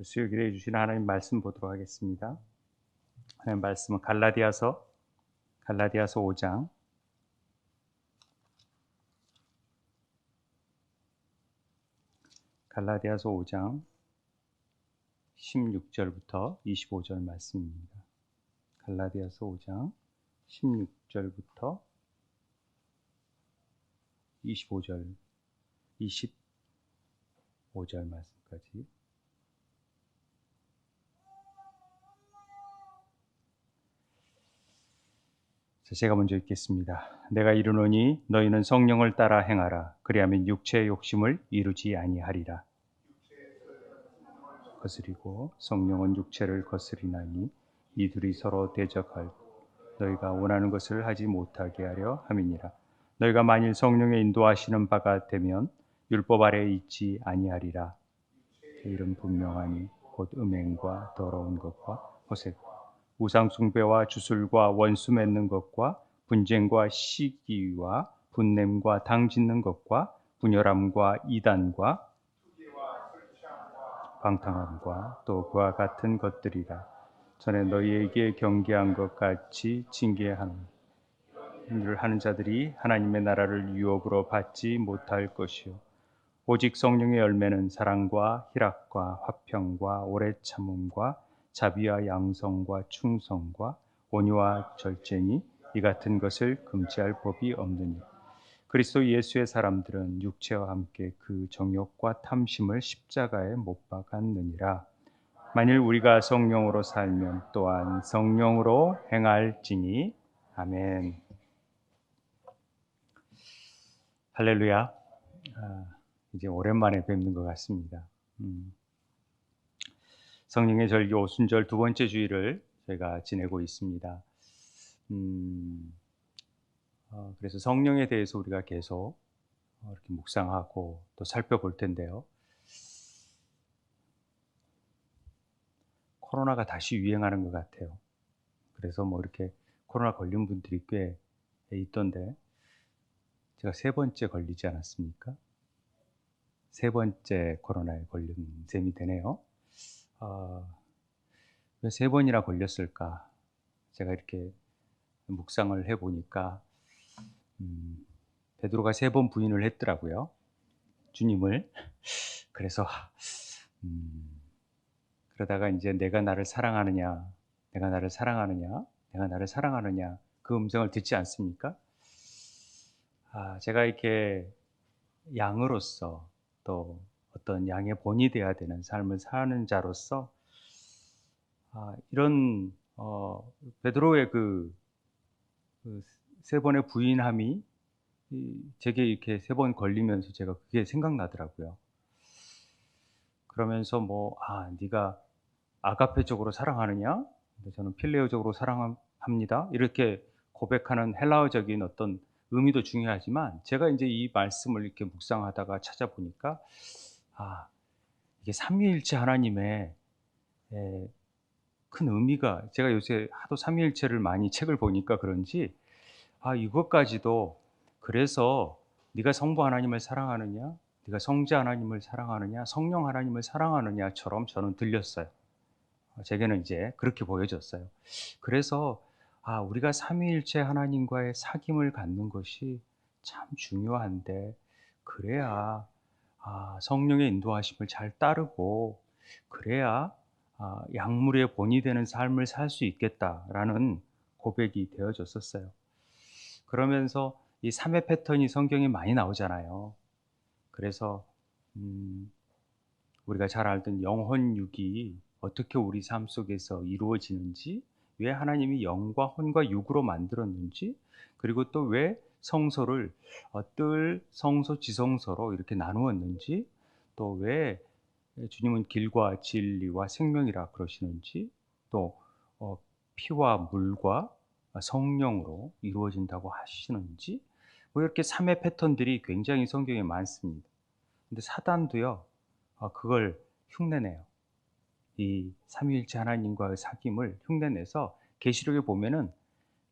수요일에 주신 하나님 말씀 보도록 하겠습니다. 하나님 말씀은 갈라디아서 5장 16절부터 25절 말씀입니다. 갈라디아서 5장 16절부터 25절 25절 말씀까지. 제가 먼저 읽겠습니다. 내가 이르노니 너희는 성령을 따라 행하라. 그리하면 육체의 욕심을 이루지 아니하리라. 거스리고 성령은 육체를 거스리나니 이 둘이 서로 대적할 너희가 원하는 것을 하지 못하게 하려 함이니라. 너희가 만일 성령의 인도하시는 바가 되면 율법 아래에 있지 아니하리라. 그 일은 분명하니 곧 음행과 더러운 것과 호색과 우상 숭배와 주술과 원수 맺는 것과 분쟁과 시기와 분냄과 당 짓는 것과 분열함과 이단과 방탕함과 또 그와 같은 것들이라. 전에 너희에게 경계한 것 같이 징계하는 일을 하는 자들이 하나님의 나라를 유업으로 받지 못할 것이요 오직 성령의 열매는 사랑과 희락과 화평과 오래 참음과 자비와 양성과 충성과 온유와 절제니 이 같은 것을 금지할 법이 없느니 그리스도 예수의 사람들은 육체와 함께 그 정욕과 탐심을 십자가에 못 박았느니라. 만일 우리가 성령으로 살면 또한 성령으로 행할지니. 아멘. 할렐루야. 이제 오랜만에 뵙는 것 같습니다. 성령의 절기 오순절 두 번째 주일을 저희가 지내고 있습니다. 그래서 성령에 대해서 우리가 계속 이렇게 묵상하고 또 살펴볼 텐데요. 코로나가 다시 유행하는 것 같아요. 그래서 뭐 이렇게 코로나 걸린 분들이 꽤 있던데 제가 세 번째 걸리지 않았습니까? 세 번째 코로나에 걸린 셈이 되네요. 왜 세 번이나 걸렸을까? 제가 이렇게 묵상을 해보니까 베드로가 세 번 부인을 했더라고요. 주님을. 그래서 그러다가 이제 내가 나를 사랑하느냐 그 음성을 듣지 않습니까? 제가 이렇게 양으로서 또 어떤 양의 본이 되어야 되는 삶을 사는 자로서 이런 베드로의 그 세 번의 부인함이 제게 이렇게 세 번 걸리면서 제가 그게 생각나더라고요. 그러면서 네가 아가페적으로 사랑하느냐? 저는 필레오적으로 사랑합니다. 이렇게 고백하는 헬라어적인 어떤 의미도 중요하지만 제가 이제 이 말씀을 이렇게 묵상하다가 찾아보니까 이게 삼위일체 하나님의 큰 의미가 제가 요새 하도 삼위일체를 많이 책을 보니까 그런지 이것까지도 그래서 네가 성부 하나님을 사랑하느냐, 네가 성자 하나님을 사랑하느냐, 성령 하나님을 사랑하느냐처럼 저는 들렸어요. 제게는 이제 그렇게 보여졌어요. 그래서 우리가 삼위일체 하나님과의 사귐을 갖는 것이 참 중요한데 그래야 성령의 인도하심을 잘 따르고 그래야 약물의 본이 되는 삶을 살 수 있겠다라는 고백이 되어졌었어요. 그러면서 이 3회 패턴이 성경에 많이 나오잖아요. 그래서 우리가 잘 알던 영혼육이 어떻게 우리 삶 속에서 이루어지는지, 왜 하나님이 영과 혼과 육으로 만들었는지, 그리고 또 왜 성소를 뜰, 성소, 지성소로 이렇게 나누었는지, 또 왜 주님은 길과 진리와 생명이라 그러시는지, 또 피와 물과 성령으로 이루어진다고 하시는지, 이렇게 3회 패턴들이 굉장히 성경에 많습니다. 근데 사단도요, 그걸 흉내내요. 이 삼위일체 하나님과의 사귐을 흉내내서 계시록에 보면은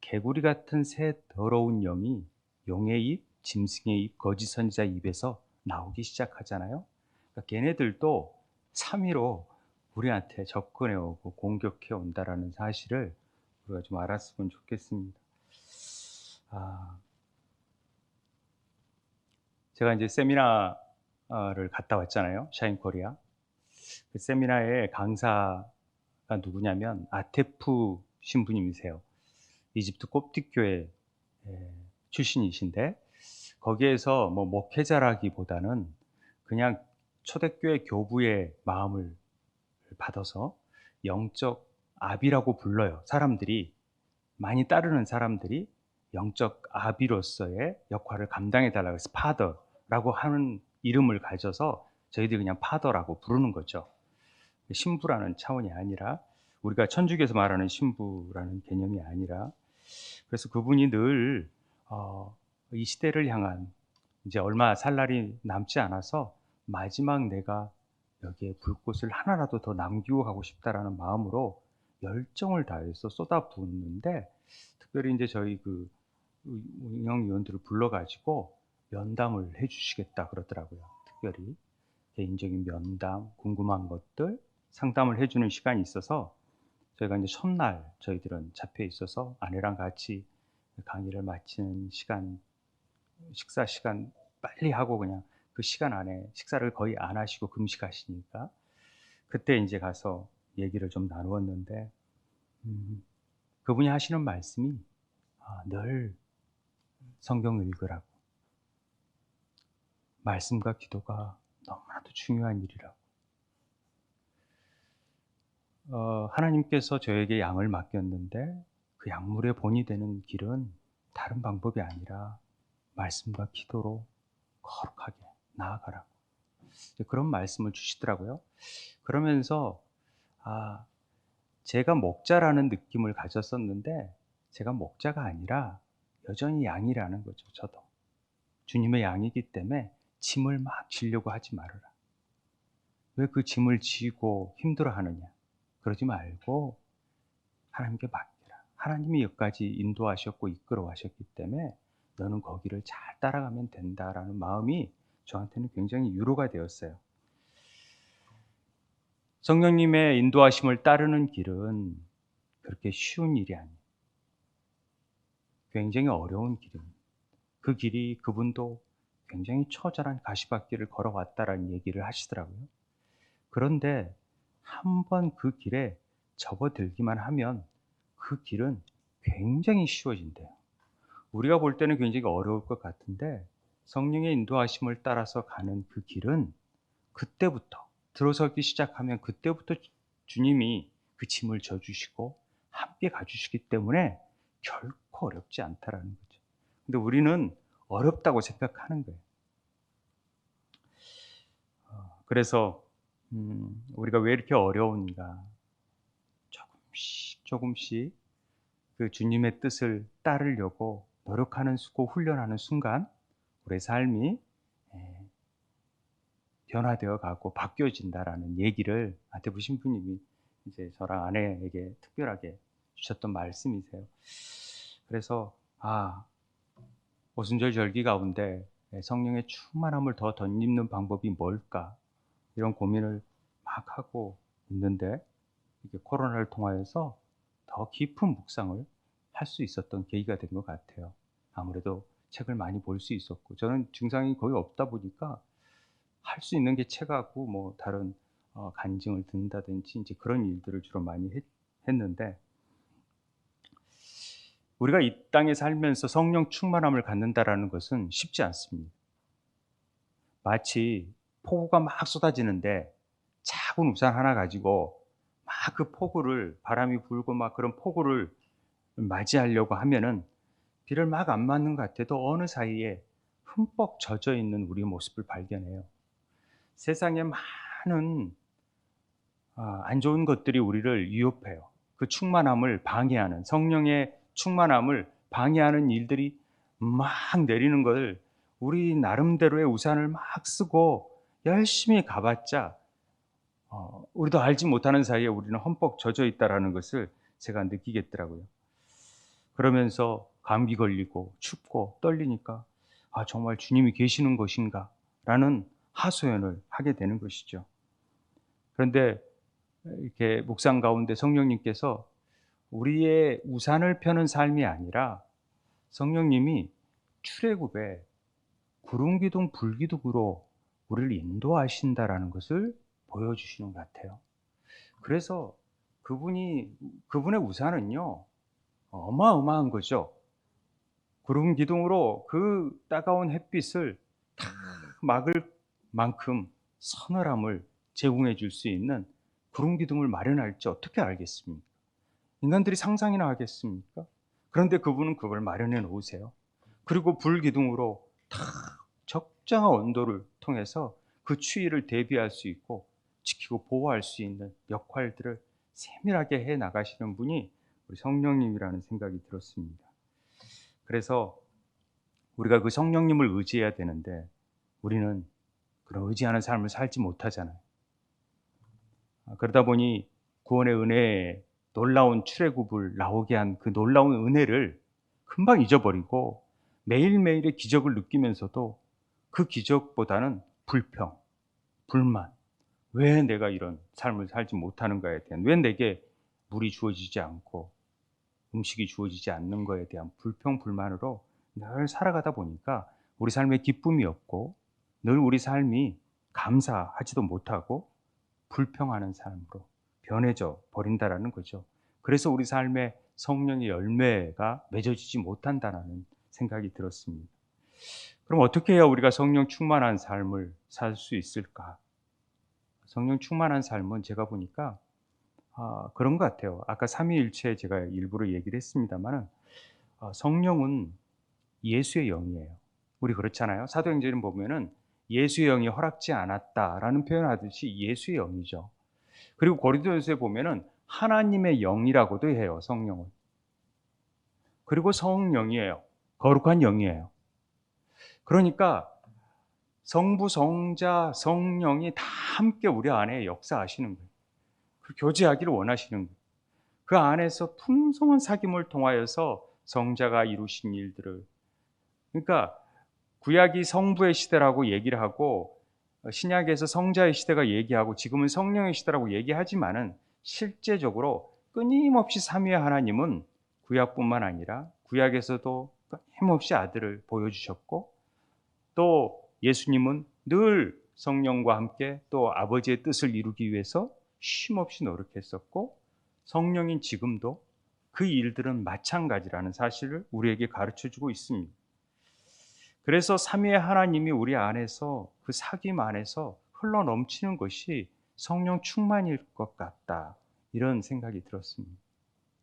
개구리 같은 새 더러운 영이 용의 입, 짐승의 입, 거짓 선지자 입에서 나오기 시작하잖아요. 그러니까 걔네들도 삼위로 우리한테 접근해 오고 공격해 온다라는 사실을 우리가 좀 알았으면 좋겠습니다. 아, 제가 이제 세미나를 갔다 왔잖아요. 샤인 코리아. 그 세미나의 강사가 누구냐면 아테프 신부님이세요. 이집트 koptik교회 출신이신데, 거기에서 뭐 목회자라기보다는 그냥 초대교회 교부의 마음을 받아서 영적 아비라고 불러요. 사람들이, 많이 따르는 사람들이 영적 아비로서의 역할을 감당해 달라고 해서 파더라고 하는 이름을 가져서 저희들이 그냥 파더라고 부르는 거죠. 신부라는 차원이 아니라, 우리가 천주교에서 말하는 신부라는 개념이 아니라. 그래서 그분이 늘 이 시대를 향한, 이제 얼마 살 날이 남지 않아서 마지막 내가 여기에 불꽃을 하나라도 더 남기고 가고 싶다라는 마음으로 열정을 다해서 쏟아붓는데, 특별히 이제 저희 그 운영위원들을 불러가지고 면담을 해주시겠다 그러더라고요. 특별히 개인적인 면담, 궁금한 것들 상담을 해주는 시간이 있어서, 저희가 이제 첫날 저희들은 잡혀 있어서 아내랑 같이 강의를 마치는 시간, 식사 시간 빨리 하고 그냥 그 시간 안에 식사를 거의 안 하시고 금식하시니까, 그때 이제 가서 얘기를 좀 나누었는데, 음, 그분이 하시는 말씀이 늘 성경 읽으라고, 말씀과 기도가 너무나도 중요한 일이라고, 하나님께서 저에게 양을 맡겼는데 그 약물의 본이 되는 길은 다른 방법이 아니라 말씀과 기도로 거룩하게 나아가라고, 그런 말씀을 주시더라고요. 그러면서 아, 제가 목자라는 느낌을 가졌었는데 제가 목자가 아니라 여전히 양이라는 거죠. 저도 주님의 양이기 때문에 짐을 막 지려고 하지 말아라. 왜 그 짐을 지고 힘들어 하느냐? 그러지 말고 하나님께 맡기라. 하나님이 여기까지 인도하셨고 이끌어 가셨기 때문에 너는 거기를 잘 따라가면 된다라는 마음이 저한테는 굉장히 위로가 되었어요. 성령님의 인도하심을 따르는 길은 그렇게 쉬운 일이 아니에요. 굉장히 어려운 길입니다. 그 길이, 그분도 굉장히 처절한 가시밭길을 걸어왔다라는 얘기를 하시더라고요. 그런데 한번 그 길에 접어들기만 하면 그 길은 굉장히 쉬워진대요. 우리가 볼 때는 굉장히 어려울 것 같은데 성령의 인도하심을 따라서 가는 그 길은 그때부터, 들어서기 시작하면 그때부터 주님이 그 짐을 져주시고 함께 가주시기 때문에 결코 어렵지 않다라는 거죠. 근데 우리는 어렵다고 생각하는 거예요. 그래서 우리가 왜 이렇게 어려운가, 조금씩 조금씩 그 주님의 뜻을 따르려고 노력하는 수고 훈련하는 순간 우리의 삶이 변화되어 가고 바뀌어진다라는 얘기를 아테부 신부님이 이제 저랑 아내에게 특별하게 주셨던 말씀이세요. 그래서 오순절 절기 가운데 성령의 충만함을 더 덧입는 방법이 뭘까, 이런 고민을 막 하고 있는데, 이게 코로나를 통하여서 더 깊은 묵상을 할 수 있었던 계기가 된 것 같아요. 아무래도 책을 많이 볼 수 있었고, 저는 증상이 거의 없다 보니까 할 수 있는 게 책하고 뭐 다른 간증을 듣는다든지 이제 그런 일들을 주로 많이 했는데, 우리가 이 땅에 살면서 성령 충만함을 갖는다라는 것은 쉽지 않습니다. 마치 폭우가 막 쏟아지는데 작은 우산 하나 가지고 막 그 폭우를, 바람이 불고 막 그런 폭우를 맞이하려고 하면은 비를 막 안 맞는 것 같아도 어느 사이에 흠뻑 젖어 있는 우리의 모습을 발견해요. 세상에 많은 안 좋은 것들이 우리를 위협해요. 그 충만함을 방해하는, 성령의 충만함을 방해하는 일들이 막 내리는 걸 우리 나름대로의 우산을 막 쓰고 열심히 가봤자 우리도 알지 못하는 사이에 우리는 흠뻑 젖어 있다라는 것을 제가 느끼겠더라고요. 그러면서 감기 걸리고 춥고 떨리니까 정말 주님이 계시는 것인가 라는 하소연을 하게 되는 것이죠. 그런데 이렇게 묵상 가운데 성령님께서 우리의 우산을 펴는 삶이 아니라 성령님이 출애굽에 구름 기둥 불 기둥으로 우리를 인도하신다라는 것을 보여주시는 것 같아요. 그래서 그분의 우산은요 어마어마한 거죠. 구름 기둥으로 그 따가운 햇빛을 탁 막을 만큼 서늘함을 제공해 줄 수 있는 구름 기둥을 마련할지 어떻게 알겠습니까? 인간들이 상상이나 하겠습니까? 그런데 그분은 그걸 마련해 놓으세요. 그리고 불 기둥으로 탁 적정한 온도를 통해서 그 추위를 대비할 수 있고 지키고 보호할 수 있는 역할들을 세밀하게 해 나가시는 분이 우리 성령님이라는 생각이 들었습니다. 그래서 우리가 그 성령님을 의지해야 되는데 우리는 그런 의지하는 삶을 살지 못하잖아요. 그러다 보니 구원의 은혜에 놀라운 출애굽을 나오게 한 그 놀라운 은혜를 금방 잊어버리고 매일매일의 기적을 느끼면서도 그 기적보다는 불평, 불만, 왜 내가 이런 삶을 살지 못하는 가에 대한, 왜 내게 물이 주어지지 않고 음식이 주어지지 않는 거에 대한 불평, 불만으로 늘 살아가다 보니까 우리 삶에 기쁨이 없고 늘 우리 삶이 감사하지도 못하고 불평하는 삶으로 변해져 버린다라는 거죠. 그래서 우리 삶에 성령의 열매가 맺어지지 못한다는 생각이 들었습니다. 그럼 어떻게 해야 우리가 성령 충만한 삶을 살 수 있을까? 성령 충만한 삶은 제가 보니까 그런 것 같아요. 아까 삼위일체 제가 일부러 얘기를 했습니다마는 성령은 예수의 영이에요. 우리 그렇잖아요. 사도행전을 보면은 예수의 영이 허락지 않았다라는 표현하듯이 예수의 영이죠. 그리고 고린도전서에 보면은 하나님의 영이라고도 해요, 성령은. 그리고 성령이에요. 거룩한 영이에요. 그러니까 성부, 성자, 성령이 다 함께 우리 안에 역사하시는 거예요. 그 교제하기를 원하시는 거예요. 그 안에서 풍성한 사귐을 통하여서 성자가 이루신 일들을, 그러니까 구약이 성부의 시대라고 얘기를 하고 신약에서 성자의 시대가 얘기하고 지금은 성령의 시대라고 얘기하지만은 실제적으로 끊임없이 삼위의 하나님은 구약뿐만 아니라 구약에서도 끊임없이 아들을 보여주셨고 또 예수님은 늘 성령과 함께 또 아버지의 뜻을 이루기 위해서 쉼없이 노력했었고 성령인 지금도 그 일들은 마찬가지라는 사실을 우리에게 가르쳐주고 있습니다. 그래서 삼위의 하나님이 우리 안에서 그 사귐 안에서 흘러넘치는 것이 성령 충만일 것 같다, 이런 생각이 들었습니다.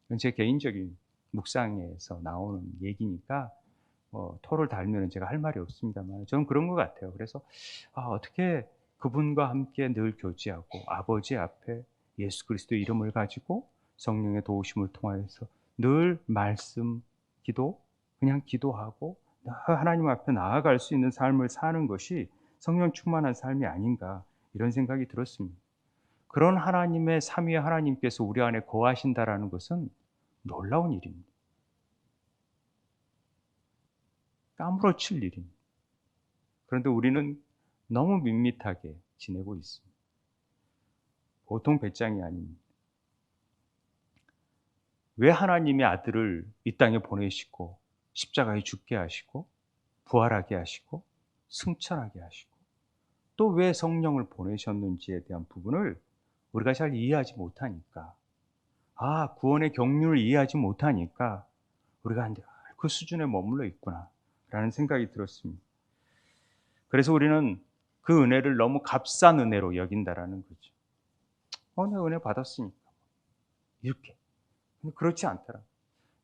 이건 제 개인적인 묵상에서 나오는 얘기니까 토를 달면 제가 할 말이 없습니다만 저는 그런 것 같아요. 그래서 어떻게 그분과 함께 늘 교제하고 아버지 앞에 예수 그리스도의 이름을 가지고 성령의 도우심을 통하여서 늘 말씀, 기도, 그냥 기도하고 하나님 앞에 나아갈 수 있는 삶을 사는 것이 성령 충만한 삶이 아닌가, 이런 생각이 들었습니다. 그런 하나님의 삼위의 하나님께서 우리 안에 거하신다라는 것은 놀라운 일입니다. 까무러칠 일입니다. 그런데 우리는 너무 밋밋하게 지내고 있습니다. 보통 배짱이 아닙니다. 왜 하나님의 아들을 이 땅에 보내시고 십자가에 죽게 하시고 부활하게 하시고 승천하게 하시고 또 왜 성령을 보내셨는지에 대한 부분을 우리가 잘 이해하지 못하니까, 구원의 경륜을 이해하지 못하니까 우리가 그 수준에 머물러 있구나 라는 생각이 들었습니다. 그래서 우리는 그 은혜를 너무 값싼 은혜로 여긴다라는 거죠. 내가 은혜 받았으니까 이렇게. 근데 그렇지 않더라.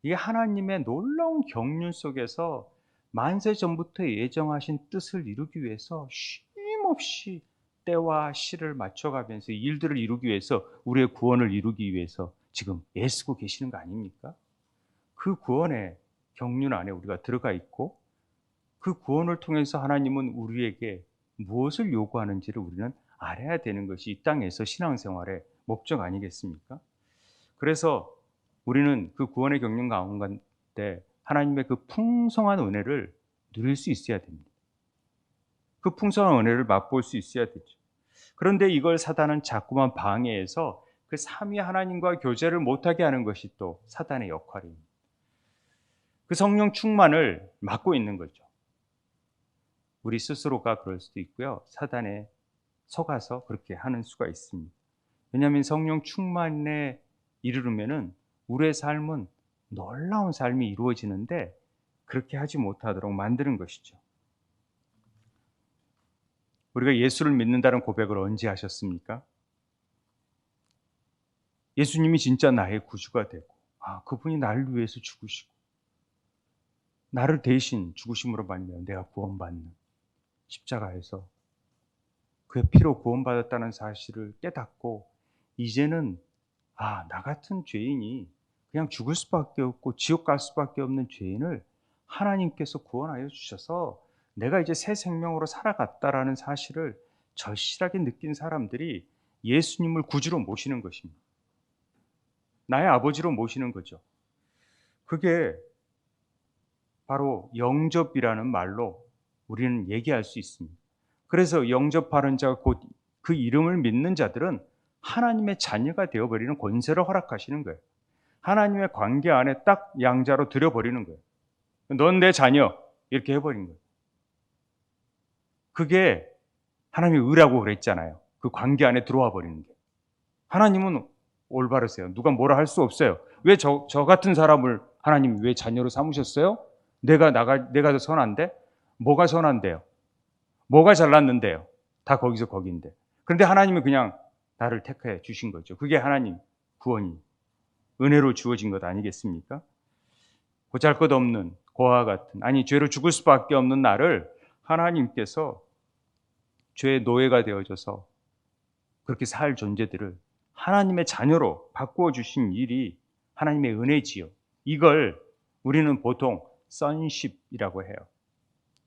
이게 하나님의 놀라운 경륜 속에서 만세 전부터 예정하신 뜻을 이루기 위해서 쉼없이 때와 시를 맞춰가면서 일들을 이루기 위해서, 우리의 구원을 이루기 위해서 지금 애쓰고 계시는 거 아닙니까? 그 구원의 경륜 안에 우리가 들어가 있고 그 구원을 통해서 하나님은 우리에게 무엇을 요구하는지를 우리는 알아야 되는 것이 이 땅에서 신앙생활의 목적 아니겠습니까? 그래서 우리는 그 구원의 경륜 가운데 하나님의 그 풍성한 은혜를 누릴 수 있어야 됩니다. 그 풍성한 은혜를 맛볼 수 있어야 되죠. 그런데 이걸 사단은 자꾸만 방해해서 그 삼위 하나님과 교제를 못하게 하는 것이 또 사단의 역할입니다. 그 성령 충만을 막고 있는 거죠. 우리 스스로가 그럴 수도 있고요. 사단에 속아서 그렇게 하는 수가 있습니다. 왜냐하면 성령 충만에 이르르면은 우리의 삶은 놀라운 삶이 이루어지는데 그렇게 하지 못하도록 만드는 것이죠. 우리가 예수를 믿는다는 고백을 언제 하셨습니까? 예수님이 진짜 나의 구주가 되고, 그분이 나를 위해서 죽으시고, 나를 대신 죽으심으로 말미암아 내가 구원받는 십자가에서 그의 피로 구원받았다는 사실을 깨닫고, 이제는 나 같은 죄인이 그냥 죽을 수밖에 없고 지옥 갈 수밖에 없는 죄인을 하나님께서 구원하여 주셔서 내가 이제 새 생명으로 살아갔다라는 사실을 절실하게 느낀 사람들이 예수님을 구주로 모시는 것입니다. 나의 아버지로 모시는 거죠. 그게 바로 영접이라는 말로 우리는 얘기할 수 있습니다. 그래서 영접하는 자, 곧 그 이름을 믿는 자들은 하나님의 자녀가 되어버리는 권세를 허락하시는 거예요. 하나님의 관계 안에 딱 양자로 들여버리는 거예요. 넌 내 자녀, 이렇게 해버린 거예요. 그게 하나님의 의라고 그랬잖아요. 그 관계 안에 들어와 버리는 게. 하나님은 올바르세요. 누가 뭐라 할 수 없어요. 왜 저 같은 사람을 하나님이 왜 자녀로 삼으셨어요? 내가 더 선한데? 뭐가 선한데요? 뭐가 잘났는데요? 다 거기서 거기인데. 그런데 하나님이 그냥 나를 택해 주신 거죠. 그게 하나님 구원이 은혜로 주어진 것 아니겠습니까? 보잘것없는 고아와 같은, 죄로 죽을 수밖에 없는 나를 하나님께서 죄의 노예가 되어져서 그렇게 살 존재들을 하나님의 자녀로 바꾸어 주신 일이 하나님의 은혜지요. 이걸 우리는 보통 sonship이라고 해요.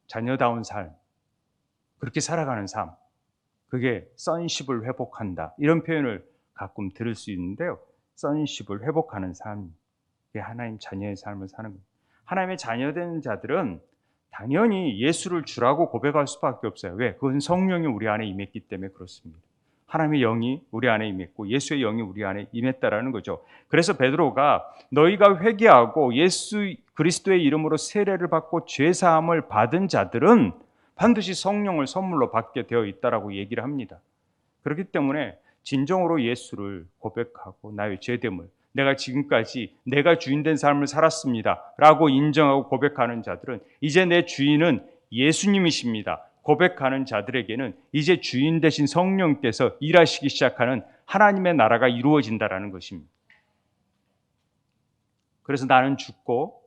자녀다운 삶, 그렇게 살아가는 삶, 그게 sonship을 회복한다, 이런 표현을 가끔 들을 수 있는데요. sonship을 회복하는 삶, 그게 하나님 자녀의 삶을 사는 거예요. 하나님의 자녀된 자들은 당연히 예수를 주라고 고백할 수밖에 없어요. 왜? 그건 성령이 우리 안에 임했기 때문에 그렇습니다. 하나님의 영이 우리 안에 임했고 예수의 영이 우리 안에 임했다라는 거죠. 그래서 베드로가 너희가 회개하고 예수 그리스도의 이름으로 세례를 받고 죄 사함을 받은 자들은 반드시 성령을 선물로 받게 되어 있다라고 얘기를 합니다. 그렇기 때문에 진정으로 예수를 고백하고 나의 죄됨을, 내가 지금까지 내가 주인된 삶을 살았습니다 라고 인정하고 고백하는 자들은 이제 내 주인은 예수님이십니다 고백하는 자들에게는 이제 주인 되신 성령께서 일하시기 시작하는 하나님의 나라가 이루어진다라는 것입니다. 그래서 나는 죽고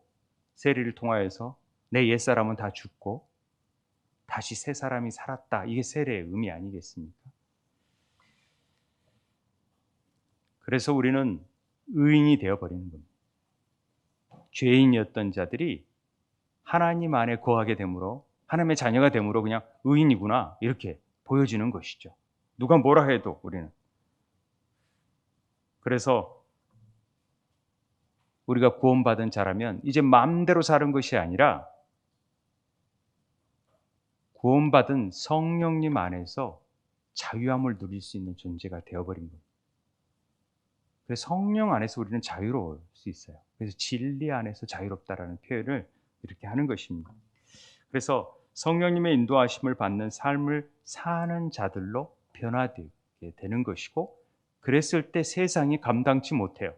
세리를 통하여서 내 옛사람은 다 죽고 다시 새 사람이 살았다. 이게 세례의 의미 아니겠습니까? 그래서 우리는 의인이 되어버리는 겁니다. 죄인이었던 자들이 하나님 안에 거하게 되므로, 하나님의 자녀가 되므로 그냥 의인이구나 이렇게 보여지는 것이죠. 누가 뭐라 해도 우리는. 그래서 우리가 구원받은 자라면 이제 마음대로 사는 것이 아니라 구원받은 성령님 안에서 자유함을 누릴 수 있는 존재가 되어버린 겁니다. 그래서 성령 안에서 우리는 자유로울 수 있어요. 그래서 진리 안에서 자유롭다라는 표현을 이렇게 하는 것입니다. 그래서 성령님의 인도하심을 받는 삶을 사는 자들로 변화되게 되는 것이고, 그랬을 때 세상이 감당치 못해요.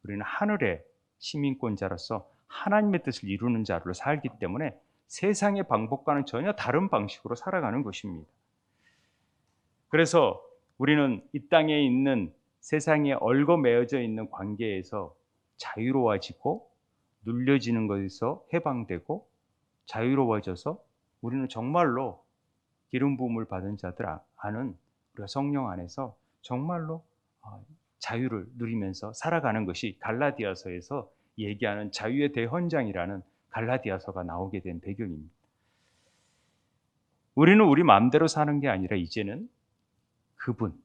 우리는 하늘의 시민권자로서 하나님의 뜻을 이루는 자로 살기 때문에 세상의 방법과는 전혀 다른 방식으로 살아가는 것입니다. 그래서 우리는 이 땅에 있는 세상에 얽어매어져 있는 관계에서 자유로워지고 눌려지는 것에서 해방되고 자유로워져서 우리는 정말로 기름 부음을 받은 자들 아는 우리가 성령 안에서 정말로 자유를 누리면서 살아가는 것이 갈라디아서에서 얘기하는 자유의 대헌장이라는 갈라디아서가 나오게 된 배경입니다. 우리는 우리 마음대로 사는 게 아니라 이제는 그분,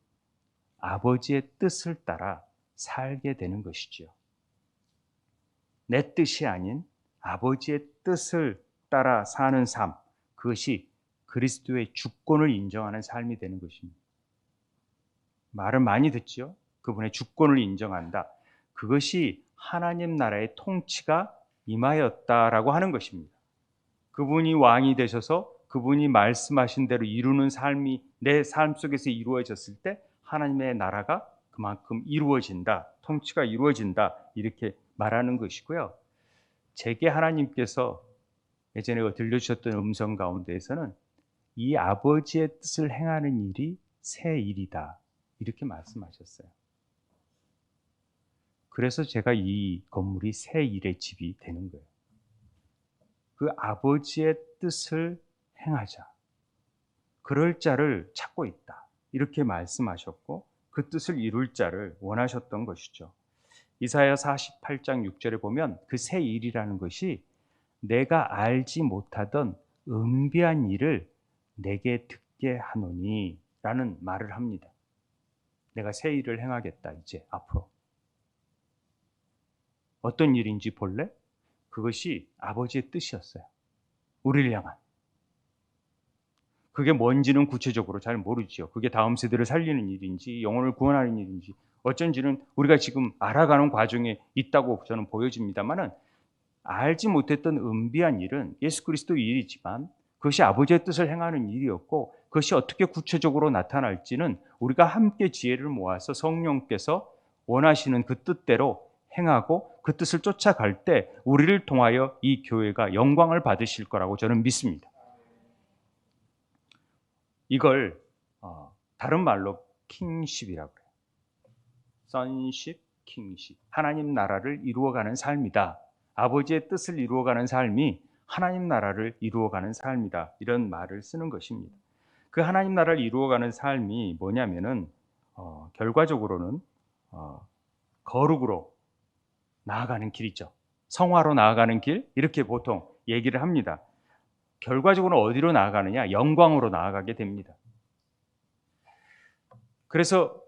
아버지의 뜻을 따라 살게 되는 것이죠. 내 뜻이 아닌 아버지의 뜻을 따라 사는 삶, 그것이 그리스도의 주권을 인정하는 삶이 되는 것입니다. 말은 많이 듣죠. 그분의 주권을 인정한다. 그것이 하나님 나라의 통치가 임하였다라고 하는 것입니다. 그분이 왕이 되셔서 그분이 말씀하신 대로 이루는 삶이 내 삶 속에서 이루어졌을 때 하나님의 나라가 그만큼 이루어진다. 통치가 이루어진다. 이렇게 말하는 것이고요. 제게 하나님께서 예전에 들려주셨던 음성 가운데에서는 이 아버지의 뜻을 행하는 일이 새 일이다. 이렇게 말씀하셨어요. 그래서 제가 이 건물이 새 일의 집이 되는 거예요. 그 아버지의 뜻을 행하자. 그럴 자를 찾고 있다. 이렇게 말씀하셨고 그 뜻을 이룰 자를 원하셨던 것이죠. 이사야 48장 6절에 보면 그 새 일이라는 것이 내가 알지 못하던 은비한 일을 내게 듣게 하노니 라는 말을 합니다. 내가 새 일을 행하겠다 이제 앞으로. 어떤 일인지 볼래? 그것이 아버지의 뜻이었어요. 우리를 향한. 그게 뭔지는 구체적으로 잘 모르죠. 그게 다음 세대를 살리는 일인지 영혼을 구원하는 일인지 어쩐지는 우리가 지금 알아가는 과정에 있다고 저는 보여집니다만은 알지 못했던 은비한 일은 예수 그리스도의 일이지만 그것이 아버지의 뜻을 행하는 일이었고 그것이 어떻게 구체적으로 나타날지는 우리가 함께 지혜를 모아서 성령께서 원하시는 그 뜻대로 행하고 그 뜻을 쫓아갈 때 우리를 통하여 이 교회가 영광을 받으실 거라고 저는 믿습니다. 이걸 다른 말로 킹십이라고 해요. sonship, kingship. 하나님 나라를 이루어가는 삶이다. 아버지의 뜻을 이루어가는 삶이 하나님 나라를 이루어가는 삶이다. 이런 말을 쓰는 것입니다. 그 하나님 나라를 이루어가는 삶이 뭐냐면은 결과적으로는 거룩으로 나아가는 길이죠. 성화로 나아가는 길 이렇게 보통 얘기를 합니다. 결과적으로 어디로 나아가느냐? 영광으로 나아가게 됩니다. 그래서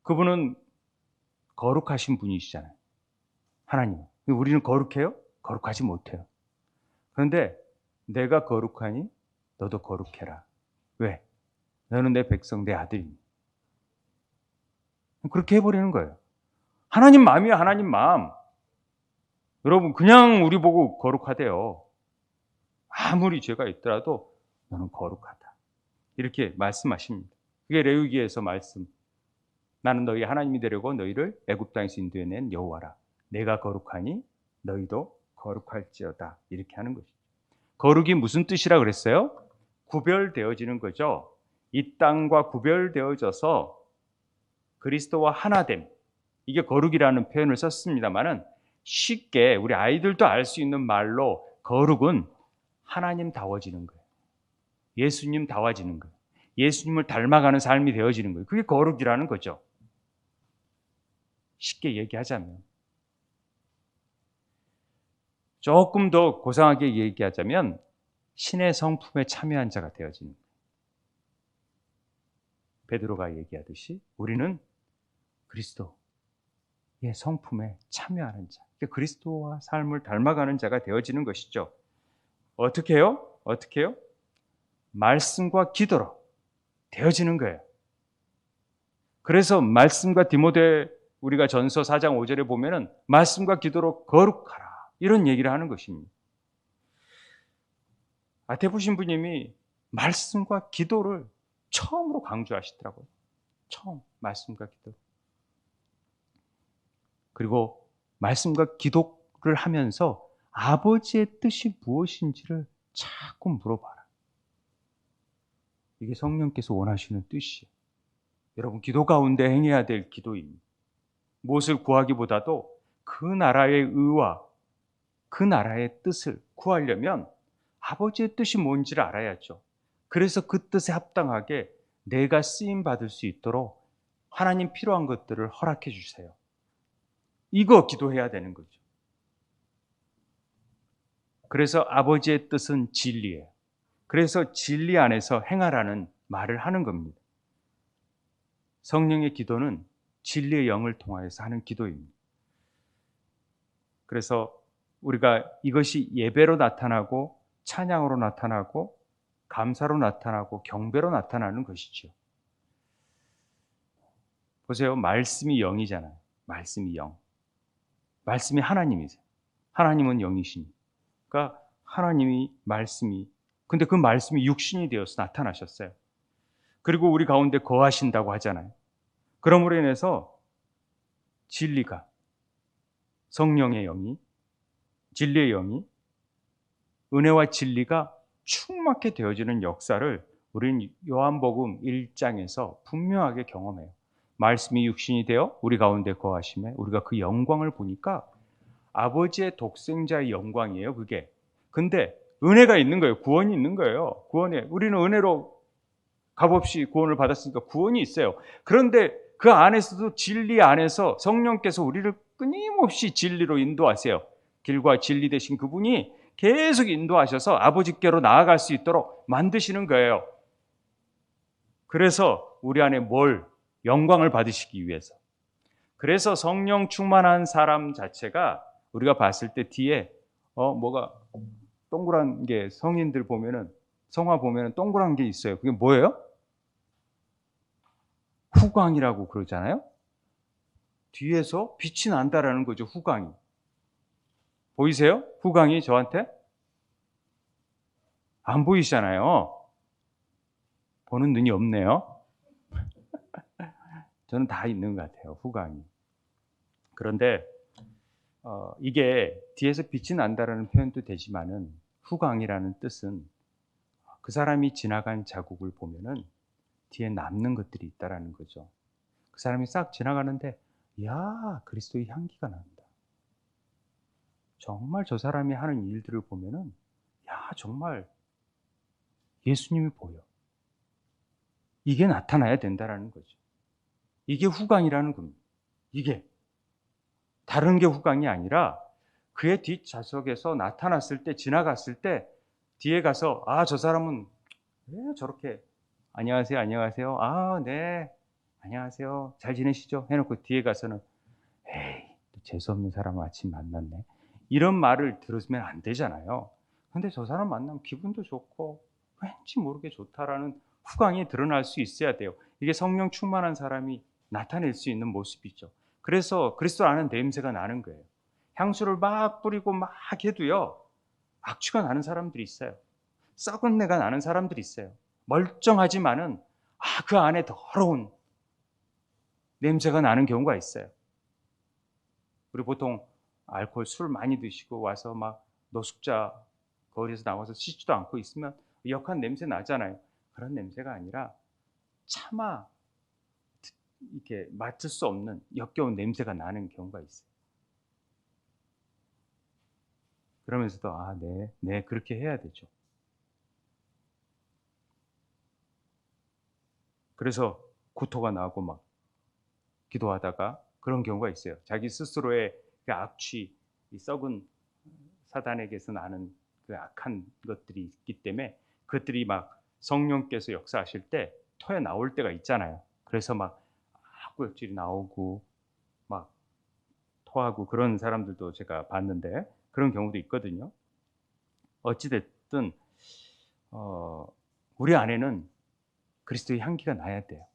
그분은 거룩하신 분이시잖아요. 하나님. 우리는 거룩해요? 거룩하지 못해요. 그런데 내가 거룩하니 너도 거룩해라. 왜? 너는 내 백성, 내 아들이니. 그렇게 해버리는 거예요. 하나님 마음이야, 하나님 마음. 여러분, 그냥 우리 보고 거룩하대요. 아무리 죄가 있더라도 너는 거룩하다. 이렇게 말씀하십니다. 그게 레위기에서 말씀. 나는 너희 하나님이 되려고 너희를 애굽 땅에서 인도해낸 여호와라. 내가 거룩하니 너희도 거룩할지어다. 이렇게 하는 것이죠. 거룩이 무슨 뜻이라 그랬어요? 구별되어지는 거죠. 이 땅과 구별되어져서 그리스도와 하나됨. 이게 거룩이라는 표현을 썼습니다만은 쉽게 우리 아이들도 알 수 있는 말로 거룩은 하나님다워지는 거예요. 예수님다워지는 거예요. 예수님을 닮아가는 삶이 되어지는 거예요. 그게 거룩이라는 거죠. 쉽게 얘기하자면. 조금 더 고상하게 얘기하자면 신의 성품에 참여한 자가 되어지는 거예요. 베드로가 얘기하듯이 우리는 그리스도의 성품에 참여하는 자. 그리스도와 삶을 닮아가는 자가 되어지는 것이죠. 어떻게 해요? 어떻게 해요? 말씀과 기도로 되어지는 거예요. 그래서 말씀과 디모데 우리가 전서 4장 5절에 보면은 말씀과 기도로 거룩하라. 이런 얘기를 하는 것입니다. 아테부 신부님이 말씀과 기도를 처음으로 강조하시더라고요. 처음 말씀과 기도. 그리고 말씀과 기도를 하면서 아버지의 뜻이 무엇인지를 자꾸 물어봐라. 이게 성령께서 원하시는 뜻이에요. 여러분 기도 가운데 행해야 될 기도입니다. 무엇을 구하기보다도 그 나라의 의와 그 나라의 뜻을 구하려면 아버지의 뜻이 뭔지를 알아야죠. 그래서 그 뜻에 합당하게 내가 쓰임 받을 수 있도록 하나님 필요한 것들을 허락해 주세요. 이거 기도해야 되는 거죠. 그래서 아버지의 뜻은 진리예요. 그래서 진리 안에서 행하라는 말을 하는 겁니다. 성령의 기도는 진리의 영을 통하여서 하는 기도입니다. 그래서 우리가 이것이 예배로 나타나고 찬양으로 나타나고 감사로 나타나고 경배로 나타나는 것이죠. 보세요. 말씀이 영이잖아요. 말씀이 영. 말씀이 하나님이세요. 하나님은 영이시니. 그러니까 하나님이 말씀이 근데 그 말씀이 육신이 되어서 나타나셨어요. 그리고 우리 가운데 거하신다고 하잖아요. 그러므로 인해서 진리가 성령의 영이 진리의 영이 은혜와 진리가 충만하게 되어지는 역사를 우리는 요한복음 1장에서 분명하게 경험해요. 말씀이 육신이 되어 우리 가운데 거하심에 우리가 그 영광을 보니까 아버지의 독생자의 영광이에요, 그게. 근데 은혜가 있는 거예요. 구원이 있는 거예요. 구원에 우리는 은혜로 값없이 구원을 받았으니까 구원이 있어요. 그런데 그 안에서도 진리 안에서 성령께서 우리를 끊임없이 진리로 인도하세요. 길과 진리 되신 그분이 계속 인도하셔서 아버지께로 나아갈 수 있도록 만드시는 거예요. 그래서 우리 안에 영광을 받으시기 위해서. 그래서 성령 충만한 사람 자체가 우리가 봤을 때 뒤에 뭐가 동그란 게 성인들 보면은 성화 보면은 동그란 게 있어요. 그게 뭐예요? 후광이라고 그러잖아요. 뒤에서 빛이 난다라는 거죠. 후광이. 보이세요? 후광이 저한테? 안 보이시잖아요. 보는 눈이 없네요. 저는 다 있는 것 같아요. 후광이. 그런데 이게 뒤에서 빛이 난다라는 표현도 되지만은 후광이라는 뜻은 그 사람이 지나간 자국을 보면은 뒤에 남는 것들이 있다라는 거죠. 그 사람이 싹 지나가는데 야 그리스도의 향기가 난다. 정말 저 사람이 하는 일들을 보면은 야 정말 예수님이 보여. 이게 나타나야 된다라는 거죠. 이게 후광이라는 겁니다. 이게 다른 게 후광이 아니라 그의 뒷좌석에서 나타났을 때 지나갔을 때 뒤에 가서 저 사람은 왜 저렇게 안녕하세요 안녕하세요 네 안녕하세요 잘 지내시죠 해놓고 뒤에 가서는 에이 재수없는 사람 아침 만났네 이런 말을 들으면 안 되잖아요. 근데 저 사람 만나면 기분도 좋고 왠지 모르게 좋다라는 후광이 드러날 수 있어야 돼요. 이게 성령 충만한 사람이 나타낼 수 있는 모습이죠. 그래서 그리스도 아는 냄새가 나는 거예요. 향수를 막 뿌리고 막 해도요 악취가 나는 사람들이 있어요. 썩은 내가 나는 사람들이 있어요. 멀쩡하지만은 그 안에 더러운 냄새가 나는 경우가 있어요. 우리 보통 알코올 술 많이 드시고 와서 막 노숙자 거리에서 나와서 씻지도 않고 있으면 역한 냄새 나잖아요. 그런 냄새가 아니라 차마 이렇게 맡을 수 없는 역겨운 냄새가 나는 경우가 있어요. 그러면서도 네 그렇게 해야 되죠. 그래서 구토가 나고 막 기도하다가 그런 경우가 있어요. 자기 스스로의 그 악취, 이 썩은 사단에게서 나는 그 악한 것들이 있기 때문에 그것들이 막 성령께서 역사하실 때 토해 나올 때가 있잖아요. 그래서 막 구역질이 나오고 막 토하고 그런 사람들도 제가 봤는데 그런 경우도 있거든요. 어찌 됐든 우리 안에는 그리스도의 향기가 나야 돼요.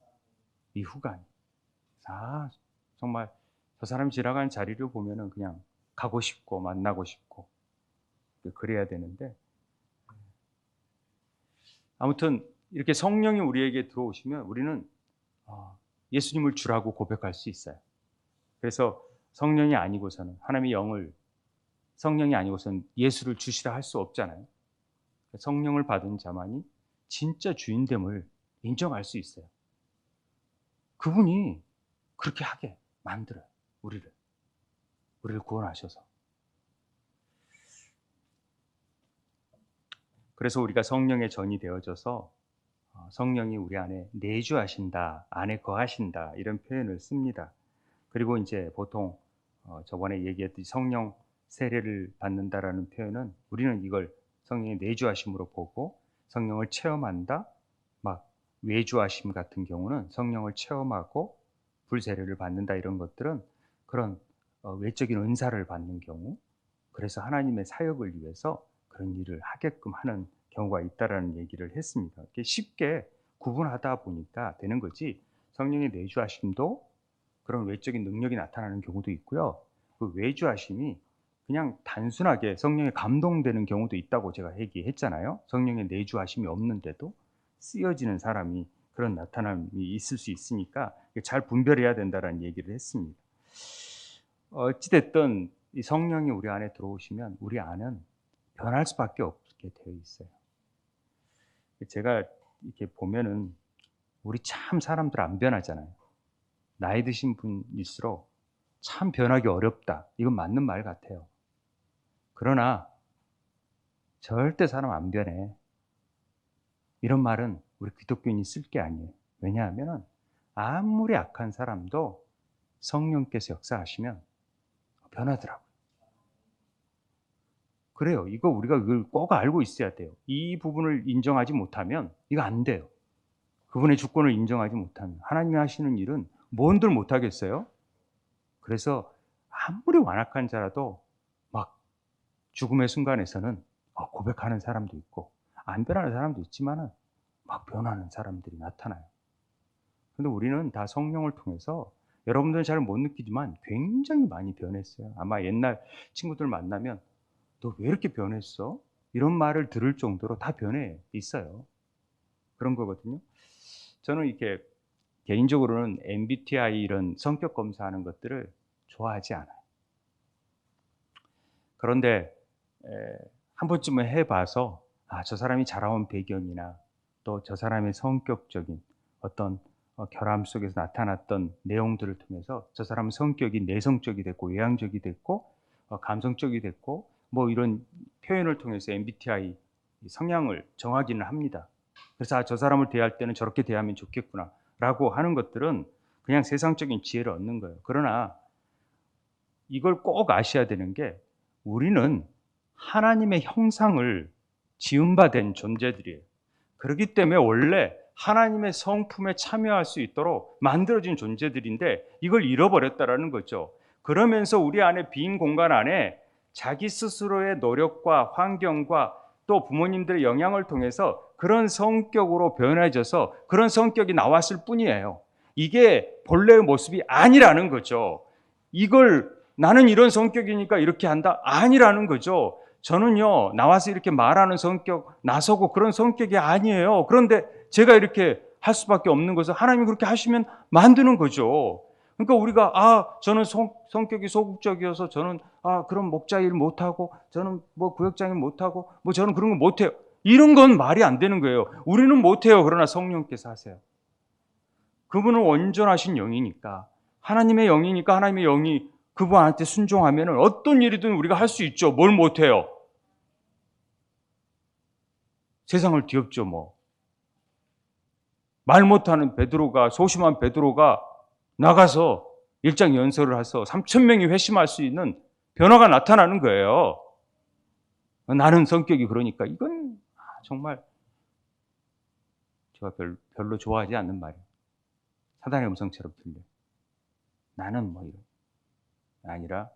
이 후간. 정말 저 사람이 지나가는 자리를 보면은 그냥 가고 싶고 만나고 싶고 그래야 되는데 아무튼 이렇게 성령이 우리에게 들어오시면 우리는 예수님을 주라고 고백할 수 있어요. 그래서 성령이 아니고서는 하나님의 영을 성령이 아니고서는 예수를 주시라 할 수 없잖아요. 성령을 받은 자만이 진짜 주인됨을 인정할 수 있어요. 그분이 그렇게 하게 만들어요. 우리를 구원하셔서. 그래서 우리가 성령의 전이 되어져서 성령이 우리 안에 내주하신다, 안에 거하신다 이런 표현을 씁니다. 그리고 이제 보통 저번에 얘기했듯이 성령 세례를 받는다라는 표현은 우리는 이걸 성령의 내주하심으로 보고 성령을 체험한다, 막 외주하심 같은 경우는 성령을 체험하고 불세례를 받는다 이런 것들은 그런 외적인 은사를 받는 경우, 그래서 하나님의 사역을 위해서 그런 일을 하게끔 하는 경우가 있다라는 얘기를 했습니다. 이렇게 쉽게 구분하다 보니까 되는 거지 성령의 내주하심도 그런 외적인 능력이 나타나는 경우도 있고요. 그 외주하심이 그냥 단순하게 성령에 감동되는 경우도 있다고 제가 얘기했잖아요. 성령의 내주하심이 없는데도 쓰여지는 사람이 그런 나타남이 있을 수 있으니까 잘 분별해야 된다는 얘기를 했습니다. 어찌 됐든 이 성령이 우리 안에 들어오시면 우리 안은 변할 수밖에 없게 되어 있어요. 제가 이렇게 보면은 우리 참 사람들 안 변하잖아요. 나이 드신 분일수록 참 변하기 어렵다. 이건 맞는 말 같아요. 그러나 절대 사람 안 변해. 이런 말은 우리 기독교인이 쓸 게 아니에요. 왜냐하면 아무리 악한 사람도 성령께서 역사하시면 변하더라고요. 그래요. 이거 우리가 이걸 꼭 알고 있어야 돼요. 이 부분을 인정하지 못하면 이거 안 돼요. 그분의 주권을 인정하지 못하면 하나님이 하시는 일은 뭔들 못하겠어요? 그래서 아무리 완악한 자라도 막 죽음의 순간에서는 고백하는 사람도 있고 안 변하는 사람도 있지만은 막 변하는 사람들이 나타나요. 근데 우리는 다 성령을 통해서 여러분들은 잘 못 느끼지만 굉장히 많이 변했어요. 아마 옛날 친구들 만나면 너 왜 이렇게 변했어? 이런 말을 들을 정도로 다 변해 있어요. 그런 거거든요. 저는 이렇게 개인적으로는 MBTI 이런 성격 검사하는 것들을 좋아하지 않아요. 그런데 한 번쯤은 해봐서 저 사람이 자라온 배경이나 또 저 사람의 성격적인 어떤 결함 속에서 나타났던 내용들을 통해서 저 사람은 성격이 내성적이 됐고 외향적이 됐고 감성적이 됐고 뭐 이런 표현을 통해서 MBTI 성향을 정하기는 합니다. 그래서 저 사람을 대할 때는 저렇게 대하면 좋겠구나 라고 하는 것들은 그냥 세상적인 지혜를 얻는 거예요. 그러나 이걸 꼭 아셔야 되는 게 우리는 하나님의 형상을 지음받은 존재들이에요. 그렇기 때문에 원래 하나님의 성품에 참여할 수 있도록 만들어진 존재들인데 이걸 잃어버렸다라는 거죠. 그러면서 우리 안에 빈 공간 안에 자기 스스로의 노력과 환경과 또 부모님들의 영향을 통해서 그런 성격으로 변해져서 그런 성격이 나왔을 뿐이에요. 이게 본래의 모습이 아니라는 거죠. 이걸 나는 이런 성격이니까 이렇게 한다? 아니라는 거죠. 저는요, 나와서 이렇게 말하는 성격, 나서고 그런 성격이 아니에요. 그런데 제가 이렇게 할 수밖에 없는 것은 하나님이 그렇게 하시면 만드는 거죠. 그러니까 우리가, 저는 성격이 소극적이어서 저는, 그런 목자 일 못하고, 저는 뭐 구역장 일 못하고, 뭐 저는 그런 거 못해요. 이런 건 말이 안 되는 거예요. 우리는 못해요. 그러나 성령께서 하세요. 그분은 온전하신 영이니까, 하나님의 영이니까 하나님의 영이 그분한테 순종하면 어떤 일이든 우리가 할 수 있죠. 뭘 못해요? 세상을 뒤엎죠, 뭐. 말 못하는 베드로가, 소심한 베드로가 나가서 일장 연설을 해서 3,000명이 회심할 수 있는 변화가 나타나는 거예요. 나는 성격이 그러니까 이건 정말 제가 별로 좋아하지 않는 말이에요. 사단의 음성처럼 들려요. 나는 뭐 이런 아니라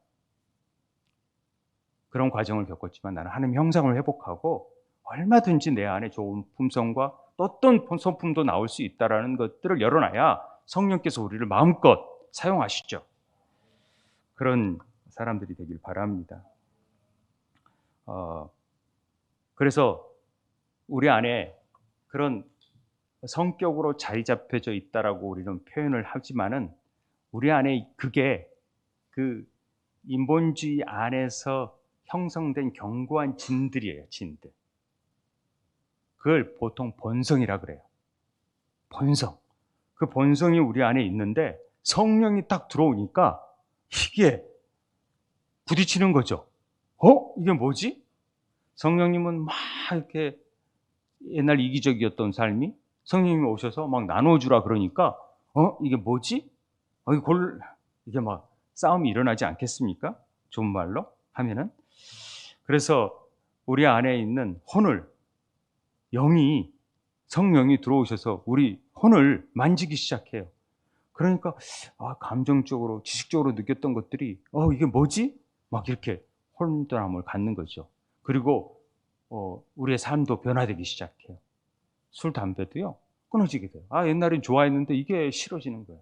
그런 과정을 겪었지만 나는 하나님 형상을 회복하고 얼마든지 내 안에 좋은 품성과 어떤 성품도 나올 수 있다는 것들을 열어놔야 성령께서 우리를 마음껏 사용하시죠. 그런 사람들이 되길 바랍니다. 그래서 우리 안에 그런 성격으로 자리 잡혀져 있다라고 우리는 표현을 하지만은 우리 안에 그게 그 인본주의 안에서 형성된 견고한 진들이에요, 진들. 그걸 보통 본성이라 그래요. 본성. 그 본성이 우리 안에 있는데 성령이 딱 들어오니까 이게 부딪히는 거죠. 이게 뭐지? 성령님은 막 이렇게 옛날 이기적이었던 삶이 성령님이 오셔서 막 나눠주라 그러니까 이게 뭐지? 이게 막 싸움이 일어나지 않겠습니까? 좋은 말로 하면은. 그래서 우리 안에 있는 혼을 영이 성령이 들어오셔서 우리 혼을 만지기 시작해요. 그러니까 감정적으로 지식적으로 느꼈던 것들이 이게 뭐지? 막 이렇게 혼돈함을 갖는 거죠. 그리고 우리의 삶도 변화되기 시작해요. 술, 담배도요 끊어지게 돼요. 옛날엔 좋아했는데 이게 싫어지는 거예요.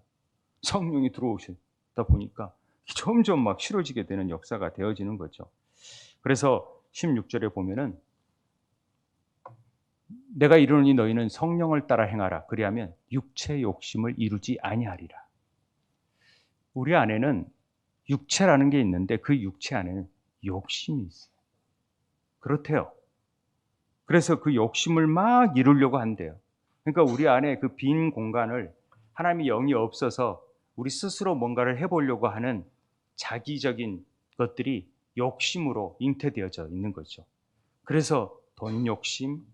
성령이 들어오시다 보니까 점점 막 싫어지게 되는 역사가 되어지는 거죠. 그래서 16절에 보면은 내가 이르노니 너희는 성령을 따라 행하라. 그리하면 육체의 욕심을 이루지 아니하리라. 우리 안에는 육체라는 게 있는데 그 육체 안에는 욕심이 있어요. 그렇대요. 그래서 그 욕심을 막 이루려고 한대요. 그러니까 우리 안에 그 빈 공간을 하나님의 영이 없어서 우리 스스로 뭔가를 해보려고 하는 자기적인 것들이 욕심으로 잉태되어져 있는 거죠. 그래서 돈 욕심,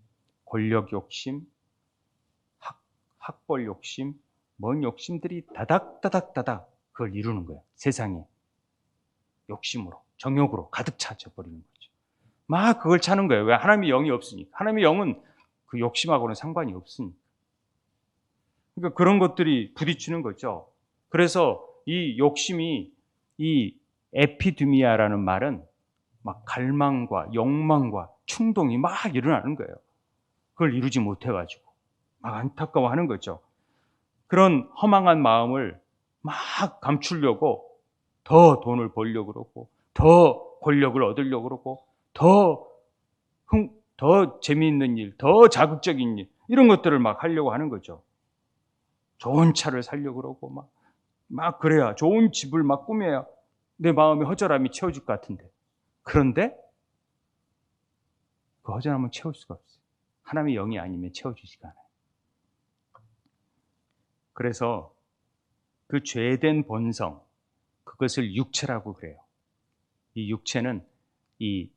권력 욕심, 학벌 욕심, 뭔 욕심들이 다닥다닥다닥 그걸 이루는 거예요. 세상에 욕심으로, 정욕으로 가득 차져 버리는 거죠. 막 그걸 차는 거예요. 왜? 하나님의 영이 없으니까. 하나님의 영은 그 욕심하고는 상관이 없으니까. 그러니까 그런 것들이 부딪히는 거죠. 그래서 이 욕심이, 이 에피드미아라는 말은 막 갈망과 욕망과 충동이 막 일어나는 거예요. 그걸 이루지 못해가지고 막 안타까워하는 거죠. 그런 허망한 마음을 막 감추려고 더 돈을 벌려고 그러고, 더 권력을 얻으려고 그러고, 더 재미있는 일, 더 자극적인 일, 이런 것들을 막 하려고 하는 거죠. 좋은 차를 사려고 그러고, 막 그래야, 좋은 집을 막 꾸며야 내 마음의 허전함이 채워질 것 같은데. 그런데 그 허전함은 채울 수가 없어요. 하나님의 영이 아니면 채워주지가 않아요. 그래서 그 죄된 본성, 그것을 육체라고 그래요. 이 육체는 이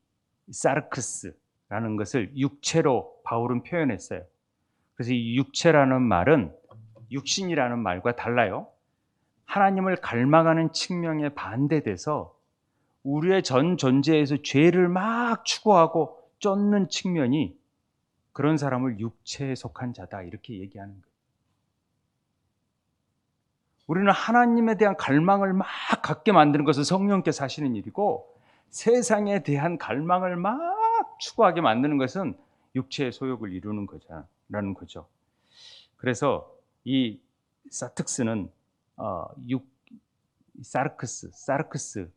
사르크스라는 것을 육체로 바울은 표현했어요. 그래서 이 육체라는 말은 육신이라는 말과 달라요. 하나님을 갈망하는 측면에 반대돼서 우리의 전 존재에서 죄를 막 추구하고 쫓는 측면이, 그런 사람을 육체에 속한 자다 이렇게 얘기하는 거예요. 우리는 하나님에 대한 갈망을 막 갖게 만드는 것은 성령께서 하시는 일이고, 세상에 대한 갈망을 막 추구하게 만드는 것은 육체의 소욕을 이루는 거라는 거죠. 그래서 이 사특스는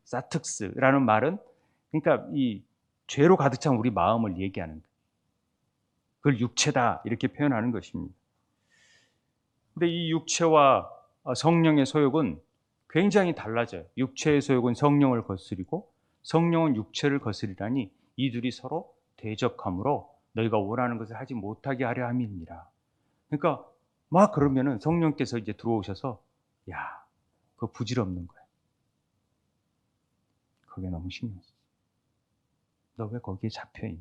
사특스라는 말은, 그러니까 이 죄로 가득 찬 우리 마음을 얘기하는 거예요. 그걸 육체다 이렇게 표현하는 것입니다. 근데 이 육체와 성령의 소욕은 굉장히 달라져요. 육체의 소욕은 성령을 거스리고 성령은 육체를 거스리라니 이 둘이 서로 대적함으로 너희가 원하는 것을 하지 못하게 하려 함이니라. 그러니까 막 그러면은 성령께서 이제 들어오셔서 야, 그거 부질없는 거야. 그게 너무 신경 써. 너 왜 거기에 잡혀 있니?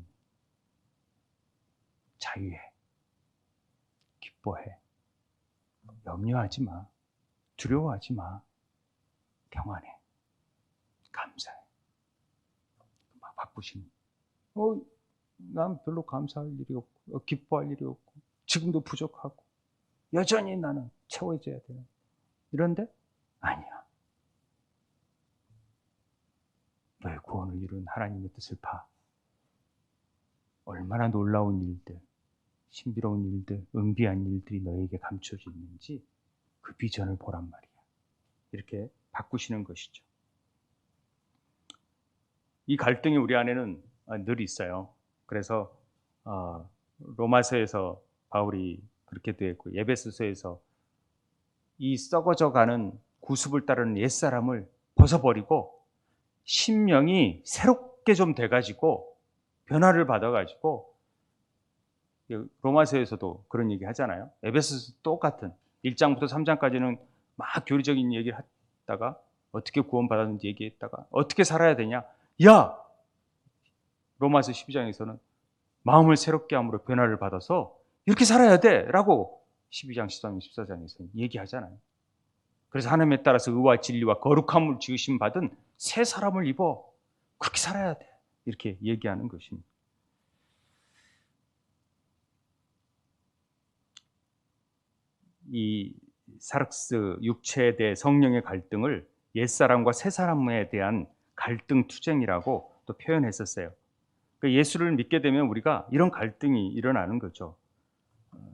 자유해. 기뻐해. 염려하지 마. 두려워하지 마. 평안해. 감사해. 막 바쁘신. 난 별로 감사할 일이 없고, 기뻐할 일이 없고, 지금도 부족하고, 여전히 나는 채워져야 되는. 이런데 아니야. 너의 구원을 이룬 하나님의 뜻을 봐. 얼마나 놀라운 일들, 신비로운 일들, 은비한 일들이 너에게 감춰져 있는지 그 비전을 보란 말이야. 이렇게 바꾸시는 것이죠. 이 갈등이 우리 안에는 늘 있어요. 그래서 로마서에서 바울이 그렇게 되었고, 에베소서에서 이 썩어져가는 구습을 따르는 옛사람을 벗어버리고 심령이 새롭게 좀 돼가지고 변화를 받아가지고, 로마서에서도 그런 얘기 하잖아요. 에베소서 똑같은 1장부터 3장까지는 막 교리적인 얘기를 했다가 어떻게 구원받았는지 얘기했다가 어떻게 살아야 되냐. 야! 로마서 12장에서는 마음을 새롭게 함으로 변화를 받아서 이렇게 살아야 돼 라고 12장, 13장, 14장에서 얘기하잖아요. 그래서 하나님에 따라서 의와 진리와 거룩함을 지으심 받은 새 사람을 입어 그렇게 살아야 돼 이렇게 얘기하는 것입니다. 이 사르크스 육체에 대해 성령의 갈등을 옛사람과 새사람에 대한 갈등 투쟁이라고 또 표현했었어요. 그러니까 예수를 믿게 되면 우리가 이런 갈등이 일어나는 거죠.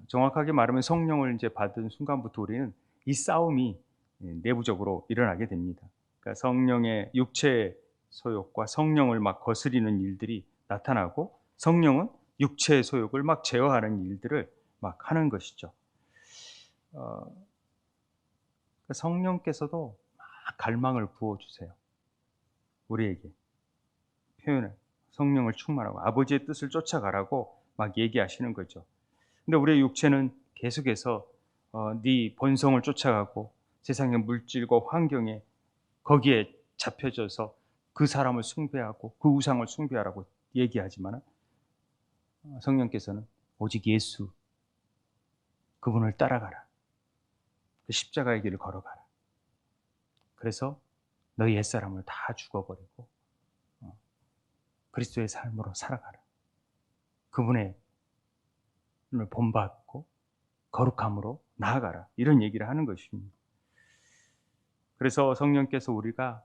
정확하게 말하면 성령을 이제 받은 순간부터 우리는 이 싸움이 내부적으로 일어나게 됩니다. 그러니까 성령의 육체의 소욕과 성령을 막 거스리는 일들이 나타나고 성령은 육체의 소욕을 막 제어하는 일들을 막 하는 것이죠. 어, 성령께서도 막 갈망을 부어주세요. 우리에게 표현을 성령을 충만하고 아버지의 뜻을 쫓아가라고 막 얘기하시는 거죠. 근데 우리의 육체는 계속해서 네 본성을 쫓아가고 세상의 물질과 환경에 거기에 잡혀져서 그 사람을 숭배하고 그 우상을 숭배하라고 얘기하지만 성령께서는 오직 예수 그분을 따라가라. 그 십자가의 길을 걸어가라. 그래서 너희 옛사람을 다 죽어버리고 그리스도의 삶으로 살아가라. 그분의 본받고 거룩함으로 나아가라. 이런 얘기를 하는 것입니다. 그래서 성령께서 우리가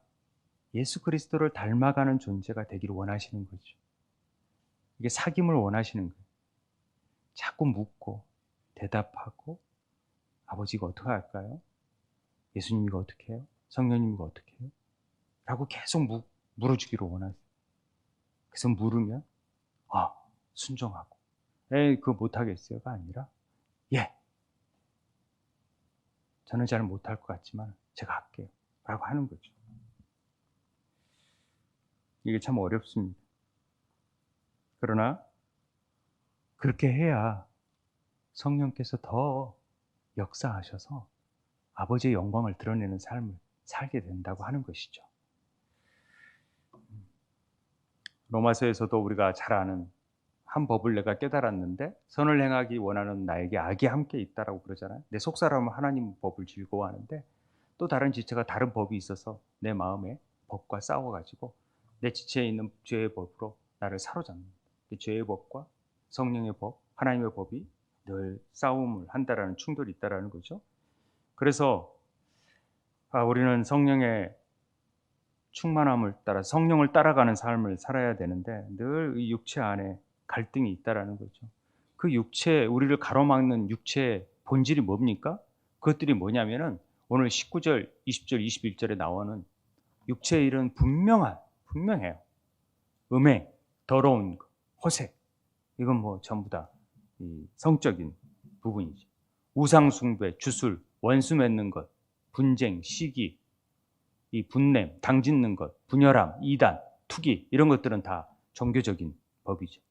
예수 그리스도를 닮아가는 존재가 되기를 원하시는 거죠. 이게 사귐을 원하시는 거예요. 자꾸 묻고 대답하고 아버지가 어떻게 할까요? 예수님이가 어떻게 해요? 성령님이가 어떻게 해요? 라고 계속 물어주기를 원하세요. 그래서 물으면 순종하고 에이 그거 못하겠어요가 아니라 예 저는 잘 못할 것 같지만 제가 할게요 라고 하는 거죠. 이게 참 어렵습니다. 그러나 그렇게 해야 성령께서 더 역사하셔서 아버지의 영광을 드러내는 삶을 살게 된다고 하는 것이죠. 로마서에서도 우리가 잘 아는 한 법을 내가 깨달았는데 선을 행하기 원하는 나에게 악이 함께 있다라고 그러잖아요. 내 속사람은 하나님 법을 즐거워하는데 또 다른 지체가 다른 법이 있어서 내 마음에 법과 싸워가지고 내 지체에 있는 죄의 법으로 나를 사로잡는 죄의 법과 성령의 법, 하나님의 법이 늘 싸움을 한다라는 충돌이 있다라는 거죠. 그래서 우리는 성령의 충만함을 따라 성령을 따라가는 삶을 살아야 되는데 늘 이 육체 안에 갈등이 있다라는 거죠. 그 육체 우리를 가로막는 육체의 본질이 뭡니까? 그것들이 뭐냐면은 오늘 19절, 20절, 21절에 나오는 육체의 일은 분명해요. 음행, 더러운 거, 호색. 이건 뭐 전부 다 이 성적인 부분이죠. 우상 숭배, 주술, 원수 맺는 것, 분쟁, 시기, 이 분냄, 당짓는 것, 분열함, 이단, 투기 이런 것들은 다 종교적인 법이죠.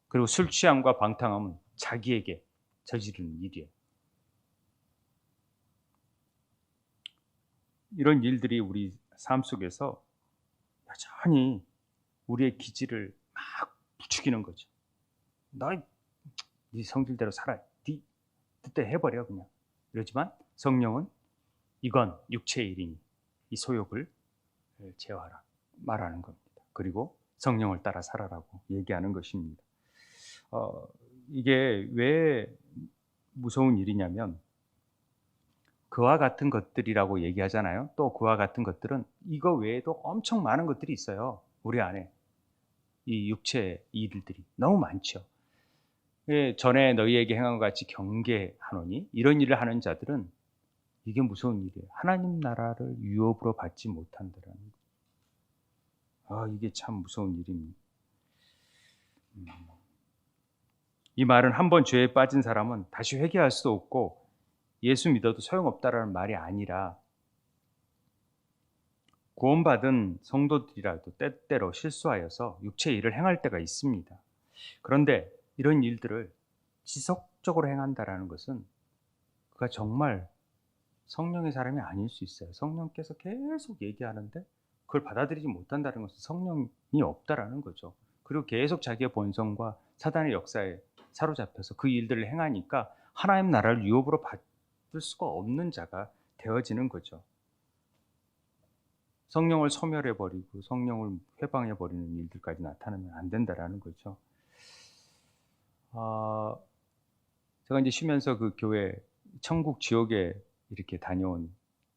그리고 술 취함과 방탕함은 자기에게 저지르는 일이에요. 이런 일들이 우리 삶 속에서 여전히 우리의 기질을 막 부추기는 거죠. 네 성질대로 살아. 네 뜻대로 해버려 그냥. 이러지만 성령은 이건 육체의 일이니 이 소욕을 제어하라 말하는 겁니다. 그리고 성령을 따라 살아라고 얘기하는 것입니다. 이게 왜 무서운 일이냐면 그와 같은 것들이라고 얘기하잖아요. 또 그와 같은 것들은 이거 외에도 엄청 많은 것들이 있어요. 우리 안에 이 육체의 일들이 너무 많죠. 전에 너희에게 행한 것 같이 경계하노니 이런 일을 하는 자들은 이게 무서운 일이에요. 하나님 나라를 유업으로 받지 못한다라는 거. 이게 참 무서운 일입니다. 이 말은 한 번 죄에 빠진 사람은 다시 회개할 수 없고 예수 믿어도 소용없다라는 말이 아니라 구원받은 성도들이라도 때때로 실수하여서 육체의 일을 행할 때가 있습니다. 그런데 이런 일들을 지속적으로 행한다라는 것은 그가 정말 성령의 사람이 아닐 수 있어요. 성령께서 계속 얘기하는데 그걸 받아들이지 못한다는 것은 성령이 없다라는 거죠. 그리고 계속 자기의 본성과 사단의 역사에 사로잡혀서 그 일들을 행하니까 하나님 나라를 유업으로 받을 수가 없는 자가 되어지는 거죠. 성령을 소멸해버리고 성령을 회방해버리는 일들까지 나타나면 안 된다라는 거죠. 제가 이제 쉬면서 그 교회 천국 지옥에 이렇게 다녀온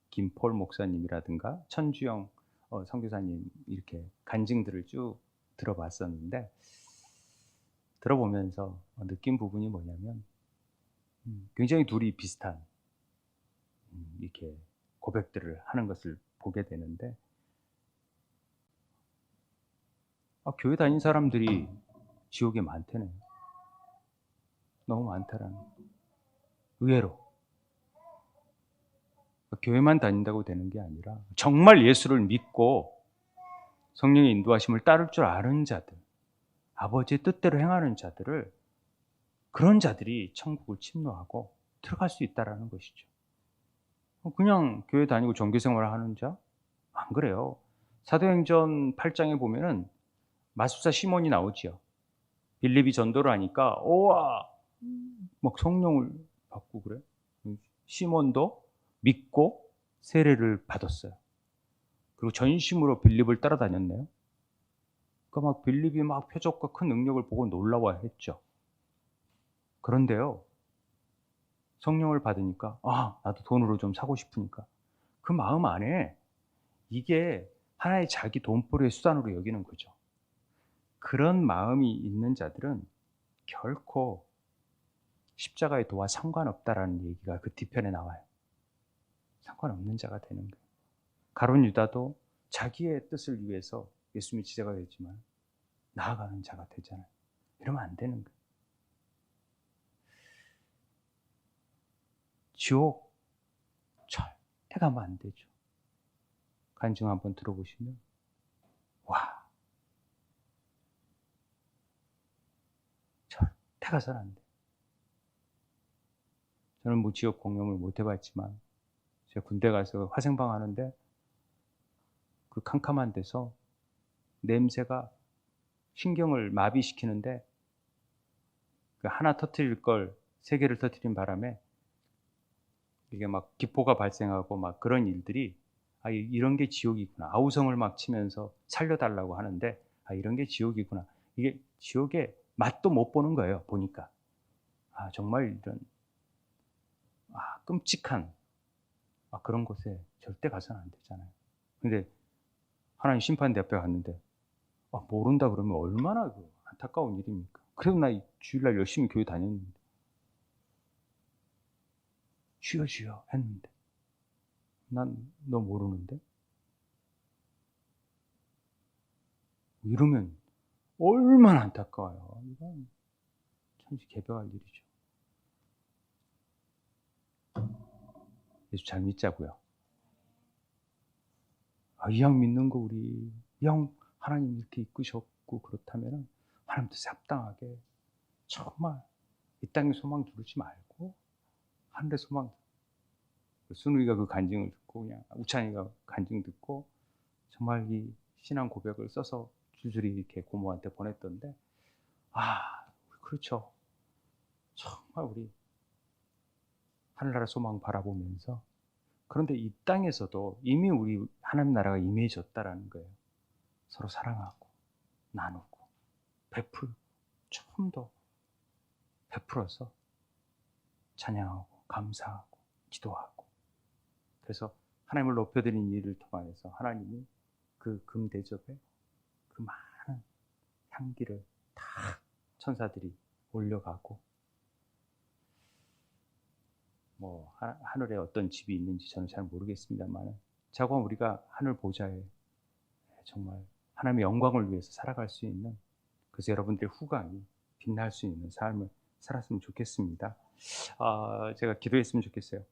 김폴 목사님이라든가 천주영 선교사님 이렇게 간증들을 쭉 들어봤었는데 들어보면서 느낀 부분이 뭐냐면 굉장히 둘이 비슷한 이렇게 고백들을 하는 것을 보게 되는데, 교회 다닌 사람들이 지옥에 많다네요. 너무 많다라는 거. 의외로 교회만 다닌다고 되는 게 아니라 정말 예수를 믿고 성령의 인도하심을 따를 줄 아는 자들, 아버지의 뜻대로 행하는 자들을, 그런 자들이 천국을 침노하고 들어갈 수 있다라는 것이죠. 그냥 교회 다니고 종교 생활을 하는 자? 안 그래요. 사도행전 8장에 보면은 마술사 시몬이 나오지요. 빌립이 전도를 하니까 우와 막 성령을 받고 그래. 시몬도 믿고 세례를 받았어요. 그리고 전심으로 빌립을 따라다녔네요. 그러니까 막 빌립이 막 표적과 큰 능력을 보고 놀라워했죠. 그런데요, 성령을 받으니까 나도 돈으로 좀 사고 싶으니까 그 마음 안에 이게 하나의 자기 돈벌이의 수단으로 여기는 거죠. 그런 마음이 있는 자들은 결코 십자가의 도와 상관없다라는 얘기가 그 뒤편에 나와요. 상관없는 자가 되는 거예요. 가룟 유다도 자기의 뜻을 위해서 예수님이 지제가 됐지만 나아가는 자가 되잖아요. 이러면 안 되는 거예요. 지옥 절대 가면 안 되죠. 간증 한번 들어보시면 와, 절대 가서는 안 돼. 저는 뭐 지옥 공경을 못 해봤지만 제가 군대 가서 화생방 하는데 그 캄캄한 데서 냄새가 신경을 마비시키는데, 그 하나 터뜨릴 걸 세 개를 터뜨린 바람에 이게 막 기포가 발생하고 막 그런 일들이, 이런 게 지옥이구나. 아우성을 막 치면서 살려달라고 하는데 이런 게 지옥이구나. 이게 지옥의 맛도 못 보는 거예요. 보니까 정말 이런 끔찍한 그런 곳에 절대 가서는 안 되잖아요. 근데 하나님 심판대 앞에 갔는데 모른다 그러면 얼마나 안타까운 일입니까? 그래도 나 주일날 열심히 교회 다녔는데 주여 주여 했는데 난 너 모르는데? 이러면 얼마나 안타까워요. 이건 천지개벽할 일이죠. 예수 잘 믿자고요. 이 형 믿는 거 우리 이 형 하나님 이렇게 이끄셨고 그렇다면 하나님 뜻에 합당하게 정말 이 땅에 소망 두르지 말고 하늘의 소망. 순우이가 그 간증을 듣고 그냥 우찬이가 간증 듣고 정말 이 신앙 고백을 써서 줄줄이 이렇게 고모한테 보냈던데 그렇죠. 정말 우리 하늘나라 소망 바라보면서, 그런데 이 땅에서도 이미 우리 하나님 나라가 임해졌다라는 거예요. 서로 사랑하고 나누고 베풀고 좀 더 베풀어서 찬양하고 감사하고 기도하고, 그래서 하나님을 높여드리는 일을 통하여서 하나님이 그 금대접에 그 많은 향기를 다 천사들이 올려가고, 뭐 하늘에 어떤 집이 있는지 저는 잘 모르겠습니다만 자고 우리가 하늘 보좌에 정말 하나님의 영광을 위해서 살아갈 수 있는, 그래서 여러분들의 후광이 빛날 수 있는 삶을 살았으면 좋겠습니다. 제가 기도했으면 좋겠어요.